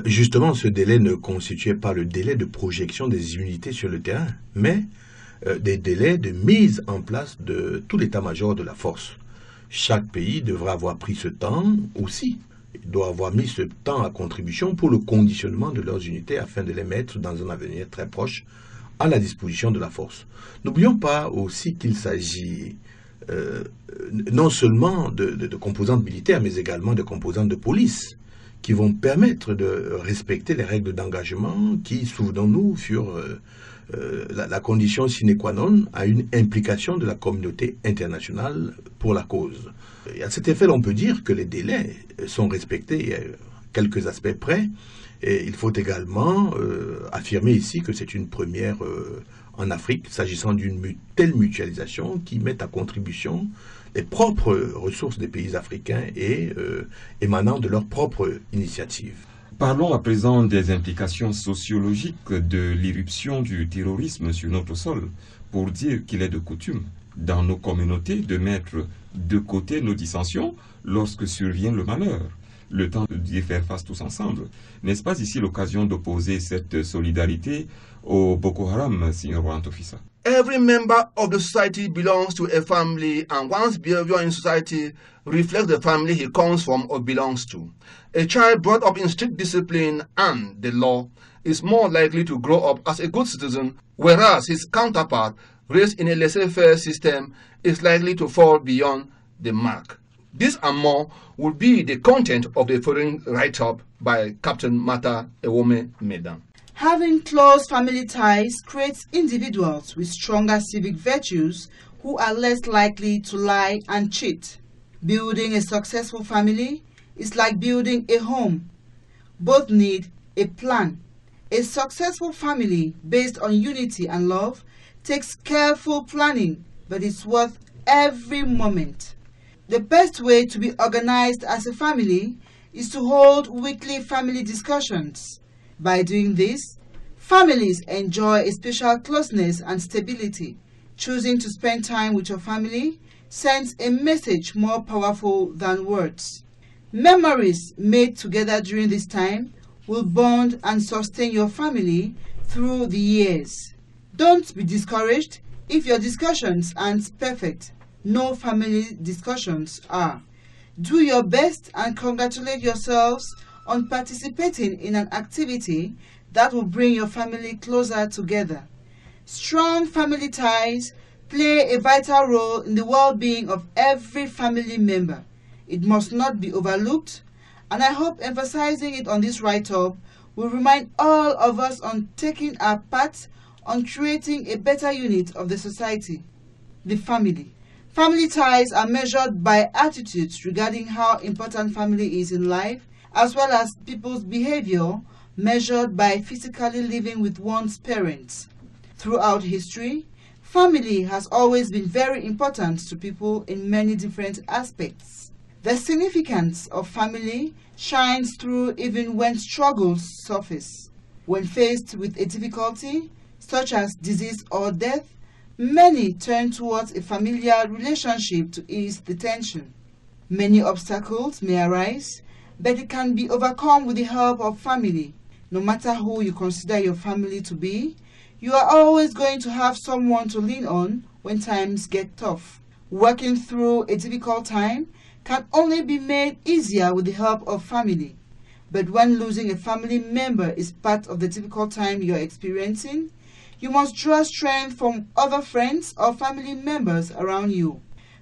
Justement, ce délai ne constituait pas le délai de projection des unités sur le terrain, mais des délais de mise en place de tout l'état-major de la force. Chaque pays devra avoir pris ce temps aussi. Il doit avoir mis ce temps à contribution pour le conditionnement de leurs unités afin de les mettre dans un avenir très proche à la disposition de la force. N'oublions pas aussi qu'il s'agit non seulement de composantes militaires, mais également de composantes de police qui vont permettre de respecter les règles d'engagement qui, souvenons-nous, furent la condition sine qua non à une implication de la communauté internationale pour la cause. Et à cet effet, on peut dire que les délais sont respectés à quelques aspects près. Et il faut également affirmer ici que c'est une première en Afrique, s'agissant d'une telle mutualisation qui met à contribution les propres ressources des pays africains et émanant de leurs propres initiatives. Parlons à présent des implications sociologiques de l'irruption du terrorisme sur notre sol, pour dire qu'il est de coutume dans nos communautés de mettre de côté nos dissensions lorsque survient le malheur, le temps d'y faire face tous ensemble. N'est-ce pas ici l'occasion d'opposer cette solidarité au Boko Haram, Signor Wantofisa? Every member of the society belongs to a family, and one's behavior in society reflects the family he comes from or belongs to. A child brought up in strict discipline and the law is more likely to grow up as a good citizen, whereas his counterpart, raised in a laissez-faire system, is likely to fall beyond the mark. This and more will be the content of the following write-up by Captain Mata Ewome Medan. Having close family ties creates individuals with stronger civic virtues who are less likely to lie and cheat. Building a successful family is like building a home. Both need a plan. A successful family based on unity and love takes careful planning, but it's worth every moment. The best way to be organized as a family is to hold weekly family discussions. By doing this, families enjoy a special closeness and stability. Choosing to spend time with your family sends a message more powerful than words. Memories made together during this time will bond and sustain your family through the years. Don't be discouraged If your discussions aren't perfect, no family discussions are. Do your best and congratulate yourselves on participating in an activity that will bring your family closer together. Strong family ties play a vital role in the well-being of every family member. It must not be overlooked, and I hope emphasizing it on this write-up will remind all of us on taking our part on creating a better unit of the society, the family. Family ties are measured by attitudes regarding how important family is in life, as well as people's behavior measured by physically living with one's parents. Throughout history, family has always been very important to people in many different aspects. The significance of family shines through even when struggles surface. When faced with a difficulty, such as disease or death, many turn towards a familiar relationship to ease the tension. Many obstacles may arise, but it can be overcome with the help of family. No matter who you consider your family to be, you are always going to have someone to lean on when times get tough. Working through a difficult time can only be made easier with the help of family. But when losing a family member is part of the difficult time you are experiencing, you must draw strength from other friends or family members around you.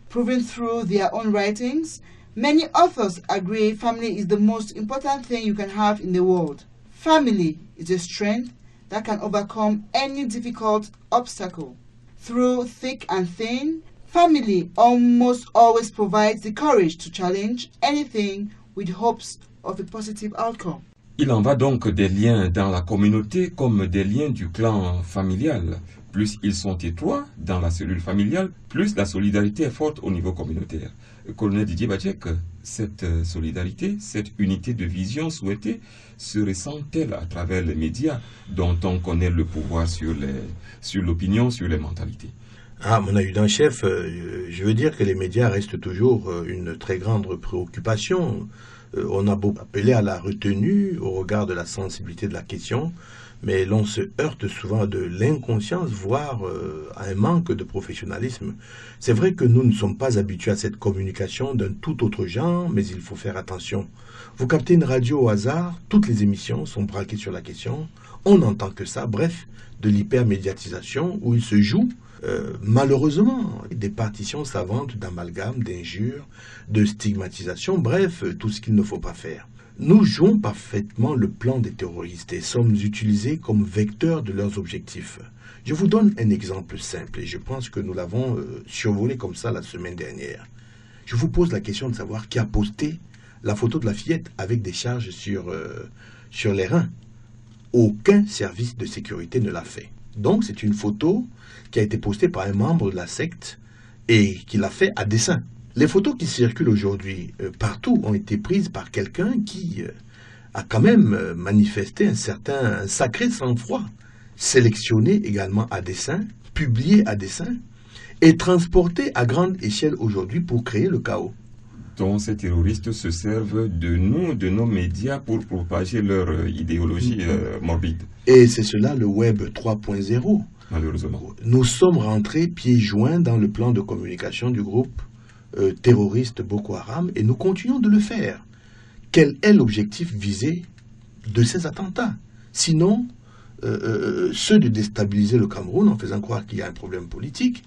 Proven through their own writings, many authors agree family is the most important thing you can have in the world. Family is a strength that can overcome any difficult obstacle. Through thick and thin, family almost always provides the courage to challenge anything with hopes of a positive outcome. Il en va donc des liens dans la communauté comme des liens du clan familial. Plus ils sont étroits dans la cellule familiale, plus la solidarité est forte au niveau communautaire. Colonel Didier Badjek, cette solidarité, cette unité de vision souhaitée se ressent-elle à travers les médias dont on connaît le pouvoir sur l'opinion, sur les mentalités? Ah, mon adjudant-chef, je veux dire que les médias restent toujours une très grande préoccupation. On a beau appeler à la retenue au regard de la sensibilité de la question, mais l'on se heurte souvent de l'inconscience, voire à un manque de professionnalisme. C'est vrai que nous ne sommes pas habitués à cette communication d'un tout autre genre, mais il faut faire attention. Vous captez une radio au hasard, toutes les émissions sont braquées sur la question, on n'entend que ça, bref, de l'hypermédiatisation où il se joue malheureusement des partitions savantes d'amalgame, d'injures, de stigmatisation, bref, tout ce qu'il ne faut pas faire. Nous jouons parfaitement le plan des terroristes et sommes utilisés comme vecteurs de leurs objectifs. Je vous donne un exemple simple et je pense que nous l'avons survolé comme ça la semaine dernière. Je vous pose la question de savoir qui a posté la photo de la fillette avec des charges sur les reins. Aucun service de sécurité ne l'a fait. Donc c'est une photo qui a été postée par un membre de la secte et qui l'a fait à dessein. Les photos qui circulent aujourd'hui partout ont été prises par quelqu'un qui a quand même manifesté un sacré sang-froid, sélectionné également à dessein, publié à dessein et transporté à grande échelle aujourd'hui pour créer le chaos. Donc ces terroristes se servent de nous, de nos médias pour propager leur idéologie morbide. Et c'est cela le Web 3.0. Malheureusement. Nous sommes rentrés pieds joints dans le plan de communication du groupe terroriste Boko Haram et nous continuons de le faire. Quel est l'objectif visé de ces attentats? Sinon, ceux de déstabiliser le Cameroun en faisant croire qu'il y a un problème politique,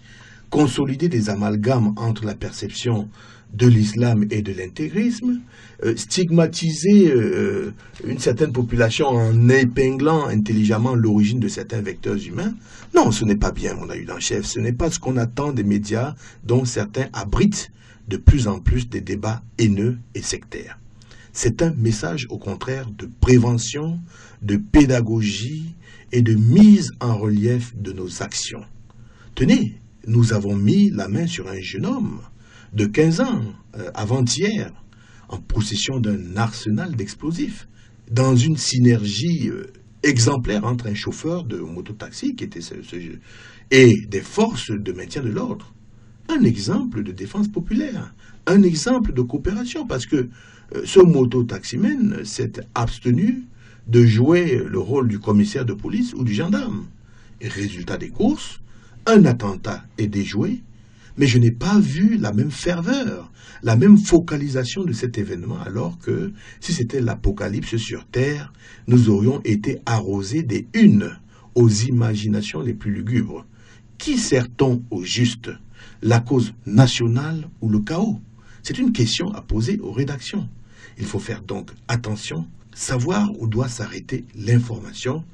consolider des amalgames entre la perception de l'islam et de l'intégrisme, stigmatiser une certaine population en épinglant intelligemment l'origine de certains vecteurs humains. Non, ce n'est pas bien, mon adjudant-chef. Ce n'est pas ce qu'on attend des médias dont certains abritent de plus en plus des débats haineux et sectaires. C'est un message, au contraire, de prévention, de pédagogie et de mise en relief de nos actions. Tenez, nous avons mis la main sur un jeune homme de 15 ans, avant-hier, en possession d'un arsenal d'explosifs, dans une synergie exemplaire entre un chauffeur de mototaxi qui était et des forces de maintien de l'ordre. Un exemple de défense populaire, un exemple de coopération, parce que ce mototaximène s'est abstenu de jouer le rôle du commissaire de police ou du gendarme. Et résultat des courses, un attentat est déjoué, mais je n'ai pas vu la même ferveur, la même focalisation de cet événement, alors que si c'était l'apocalypse sur Terre, nous aurions été arrosés des unes aux imaginations les plus lugubres. Qui sert-on au juste? La cause nationale ou le chaos? C'est une question à poser aux rédactions. Il faut faire donc attention, savoir où doit s'arrêter l'information,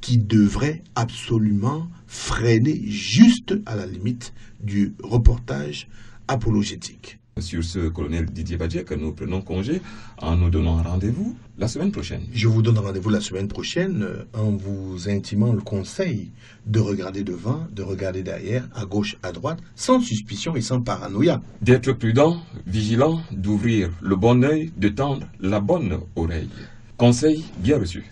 qui devrait absolument freiner juste à la limite du reportage apologétique. Sur ce, colonel Didier Badjek, nous prenons congé en nous donnant rendez-vous la semaine prochaine. Je vous donne rendez-vous la semaine prochaine en vous intimant le conseil de regarder devant, de regarder derrière, à gauche, à droite, sans suspicion et sans paranoïa. D'être prudent, vigilant, d'ouvrir le bon œil, de tendre la bonne oreille. Conseil bien reçu.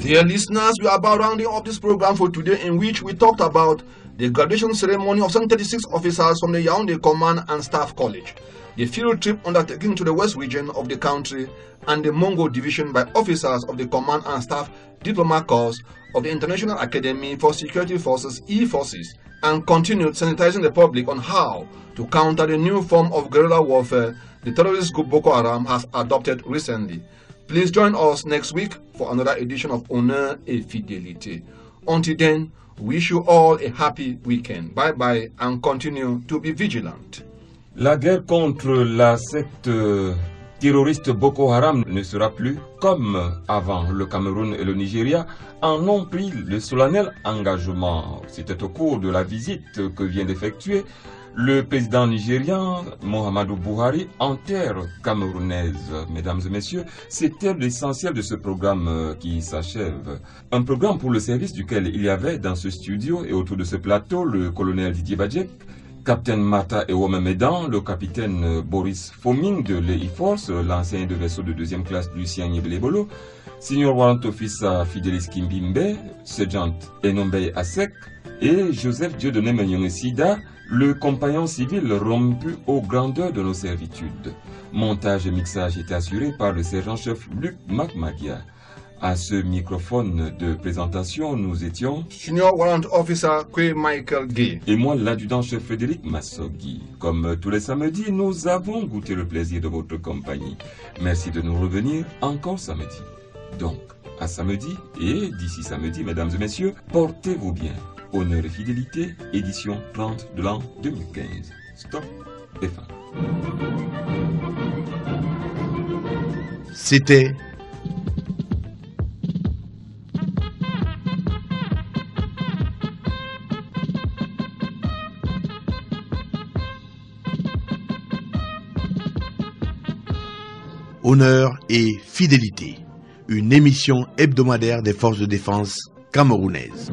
Dear listeners, we are about rounding up this program for today, in which we talked about the graduation ceremony of 36 officers from the Yaoundé Command and Staff College, the field trip undertaken to the west region of the country, and the Mongo division by officers of the Command and Staff Diploma Course of the International Academy for Security Forces E-Forces, and continued sensitizing the public on how to counter the new form of guerrilla warfare the terrorist group Boko Haram has adopted recently. Please join us next week for another edition of Honneur et Fidélité. Until then, we wish you all a happy weekend. Bye bye and continue to be vigilant. La guerre contre la secte terroriste Boko Haram ne sera plus comme avant. Le Cameroun et le Nigeria en ont pris le solennel engagement. C'était au cours de la visite que vient d'effectuer le président nigérian Muhammadu Buhari en terre camerounaise. Mesdames et messieurs, c'était l'essentiel de ce programme qui s'achève. Un programme pour le service duquel il y avait dans ce studio et autour de ce plateau le colonel Didier Badjek, capitaine Martha Ewome Medan, le capitaine Boris Foming de l'E-Force, l'ancien de vaisseau de deuxième classe Lucien Nyebelebolo, Senior Warrant Officer Fidelis Kimbimbe, Sergeant Enombey Asek et Joseph Dieudonné Menyong-Sida, le compagnon civil rompu aux grandeurs de nos servitudes. Montage et mixage étaient assurés par le sergent-chef Luc Macmagia. À ce microphone de présentation, nous étions Senior Warrant Officer Kwe Michael Gay et moi, l'adjudant-chef Frédéric Massogi. Comme tous les samedis, nous avons goûté le plaisir de votre compagnie. Merci de nous revenir encore samedi. Donc, à samedi, et d'ici samedi, mesdames et messieurs, portez-vous bien. Honneur et Fidélité, édition 30 de l'an 2015. Stop et fin. C'était Honneur et Fidélité, une émission hebdomadaire des forces de défense camerounaises.